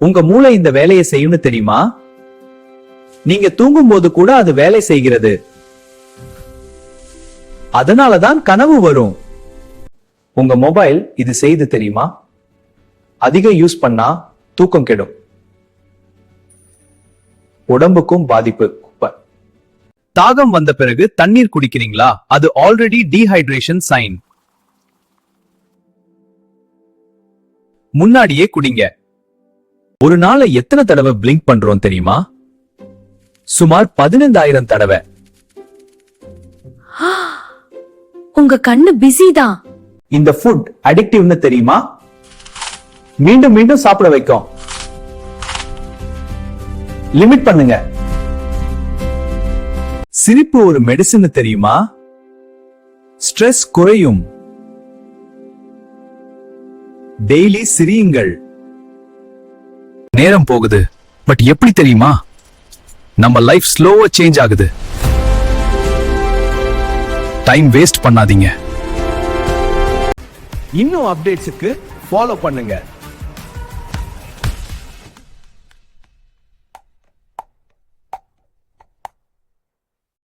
உங்க மூளை இந்த வேலையை செய்யும்னு தெரியுமா? நீங்க தூங்கும் போது கூட அது வேலை செய்கிறது. அதனாலதான் கனவு வரும். உங்க மொபைல் இது செய்து தெரியுமா? அதிக யூஸ் பண்ணா தூக்கம் கெடும், உடம்புக்கும் பாதிப்பு. தாகம் வந்த பிறகு தண்ணீர் குடிக்கிறீங்களா? அது ஆல்ரெடி டீஹைட்ரேஷன் சைன். முன்னாடியே குடிங்க. ஒரு நாளை எத்தனை தடவை பிளிங்க் பண்றோம் தெரியுமா? சுமார் 15,000 தடவை. உங்க கண்ணு பிஸி தான். இந்த ஃபுட் அடிக்டிவ்னு தெரியுமா? மீண்டும் மீண்டும் சாப்பிட வைக்கும். லிமிட் பண்ணுங்க. சிரிப்பு ஒரு மெடிசின் தெரியுமா? ஸ்ட்ரெஸ் குறையும். டெய்லி சிரியுங்கள். நேரம் போகுது, பட் எப்படி தெரியுமா? நம்ம லைஃப் ஸ்லோவா சேஞ்ச் ஆகுது. டைம் வேஸ்ட் பண்ணாதீங்க. இன்னும் அப்டேட்ஸ்க்கு ஃபாலோ பண்ணுங்க.